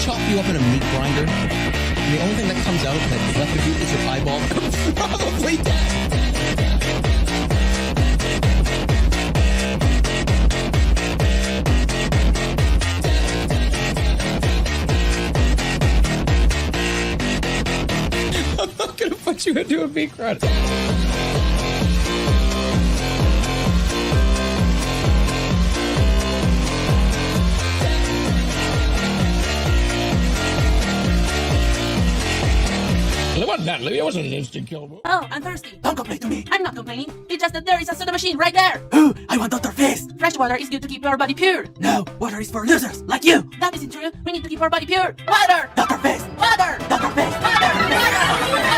chop you up in a meat grinder, and the only thing that comes out that's left of you is your eyeball, probably dead. I'm not gonna put you into a meat grinder. It wasn't that, Libby. It wasn't an instant kill. Oh, I'm thirsty. Don't complain to me. I'm not complaining. It's just that there is a soda machine right there. Ooh, I want Dr. Fist. Fresh water is good to keep your body pure. No, water is for losers like you. That isn't true. We need to keep our body pure. Water! Dr. Fist. Water! Dr. Fist. Water! Water!